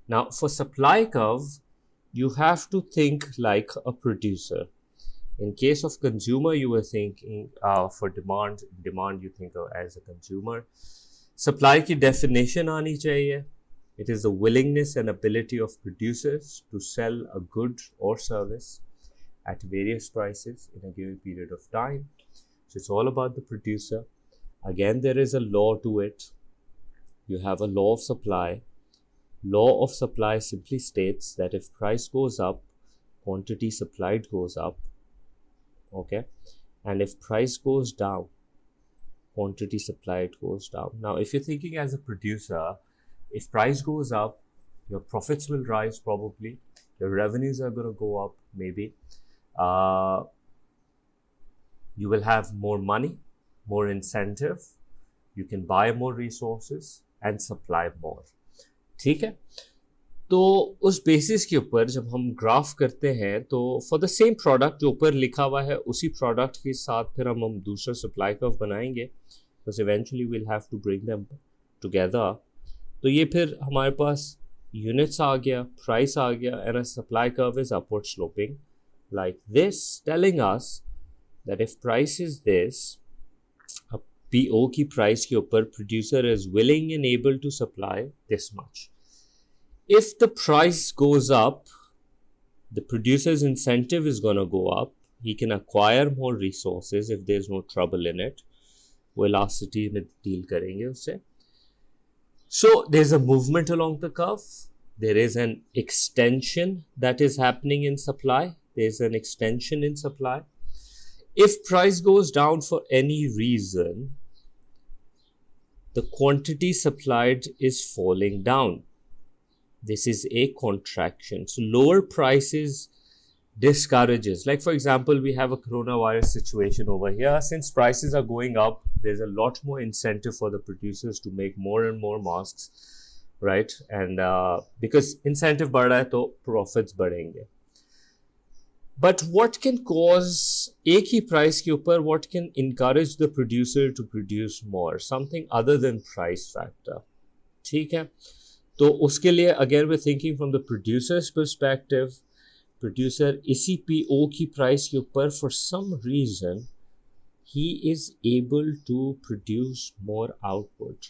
Now, for supply curve, you have to think like a producer. In case of consumer, you were thinking for demand you think of as a consumer. Supply की definition आनी चाहिए. It is the willingness and ability of producers to sell a good or service at various prices in a given period of time. So it's all about the producer. Again, there is a law to it. You have a law of supply. Law of supply simply states that if price goes up, quantity supplied goes up. Okay, and if price goes down, quantity supplied goes down. Now, if you're thinking as a producer, if price goes up, your profits will rise probably, your revenues are going to go up maybe. You will have more money, more incentive, you can buy more resources and supply more. ठीक है, तो उस basis के ऊपर जब हम graph करते हैं तो फॉर द सेम प्रोडक्ट जो ऊपर लिखा हुआ है उसी प्रोडक्ट के साथ फिर हम दूसरा सप्लाई कर्व बनाएंगे, because eventually will have to bring them together. तो ये फिर हमारे पास यूनिट्स आ गया, प्राइस आ गया, and a supply curve is upward sloping like this, telling us that if price is this, PO की प्राइस के ऊपर producer is willing and able to supply this much. If the price goes up, the producer's incentive is going to go up. He can acquire more resources if there's no trouble in it. Velocity में deal करेंगे उससे. So there's a movement along the curve. There is an extension that is happening in supply. There's an extension in supply. If price goes down for any reason, the quantity supplied is falling down. This is a contraction. So lower prices discourages. Like for example, we have a coronavirus situation over here. Since prices are going up, there's a lot more incentive for the producers to make more and more masks, right? And because incentive बढ़ रहा है तो profits बढ़ेंगे. But what can cause एक ही price के ऊपर, what can encourage the producer to produce more? Something other than price factor. ठीक है, तो उसके लिए again we thinking from the producers perspective. Producer इसी पीओ की प्राइस के ऊपर for some reason he is able to produce more output,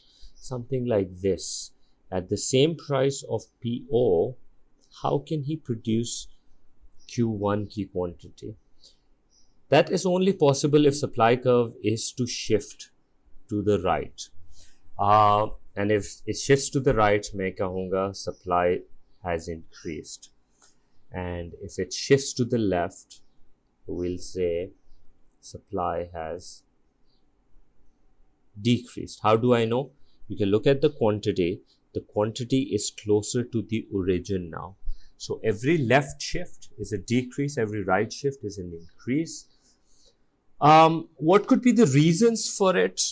something like this. At the same price of PO how can he produce Q1 की quantity? That is only possible if supply curve is to shift to the right. And if it shifts to the right, मैं कहूँगा supply has increased. And if it shifts to the left, we'll say supply has decreased. How do I know? You can look at the quantity. The quantity is closer to the origin now. So every left shift is a decrease, every right shift is an increase. What could be the reasons for it?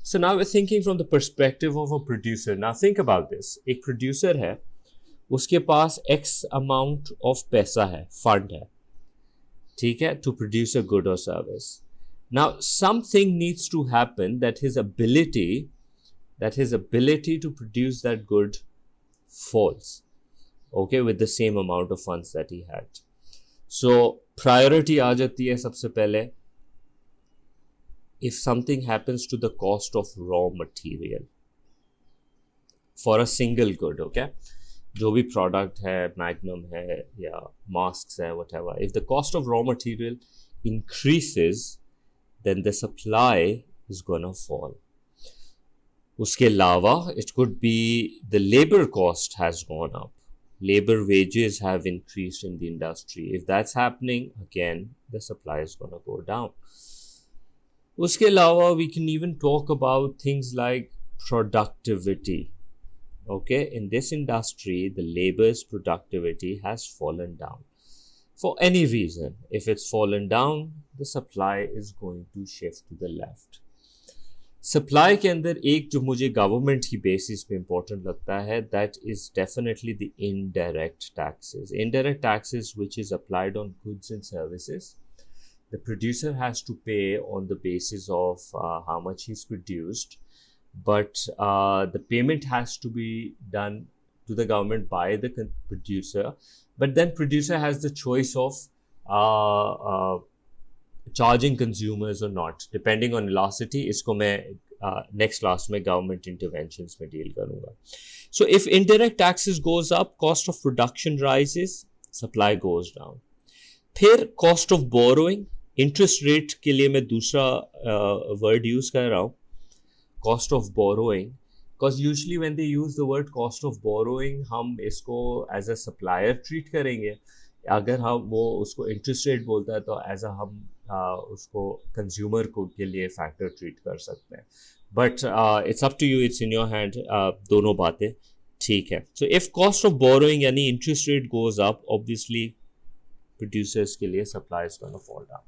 So now we're thinking from the perspective of a producer. Now think about this. एक producer है, उसके पास X amount of पैसा है, fund है, ठीक है, to produce a good or service. Now something needs to happen that his ability to produce that good falls, okay, with the same amount of funds that he had. So priority आ जाती है सबसे पहले. If something happens to the cost of raw material for a single good, okay, जो भी product है, Magnum है या masks है, whatever, if the cost of raw material increases, then the supply is gonna fall. उसके अलावा it could be the labor cost has gone up. Labor wages have increased in the industry. If that's happening, again, the supply is gonna go down. उसके अलावा we can even talk about things like productivity. Okay, in this industry, the labor's productivity has fallen down for any reason. If it's fallen down, the supply is going to shift to the left. Supply के अंदर एक जो मुझे government की basis पे important लगता है, that is definitely the indirect taxes. Indirect taxes which is applied on goods and services. The producer has to pay on the basis of how much he's produced, but the payment has to be done to the government by the producer, but then producer has the choice of charging consumers or not, depending on elasticity. इसको मैं next class में government interventions में deal करूँगा. So if indirect taxes goes up, cost of production rises, supply goes down. फिर cost of borrowing, interest rate के लिए मैं दूसरा word use कर रहा हूँ, cost of borrowing, because usually when they use the word cost of borrowing, हम इसको as a supplier treat करेंगे. अगर हम वो उसको इंटरेस्ट रेट बोलता है तो एज अ हम उसको कंज्यूमर को के लिए फैक्टर ट्रीट कर सकते हैं. But it's up to you, it's in your hand. दोनों बातें ठीक है. So if cost of borrowing यानी interest rate goes up, obviously producers के लिए supply is gonna fall down.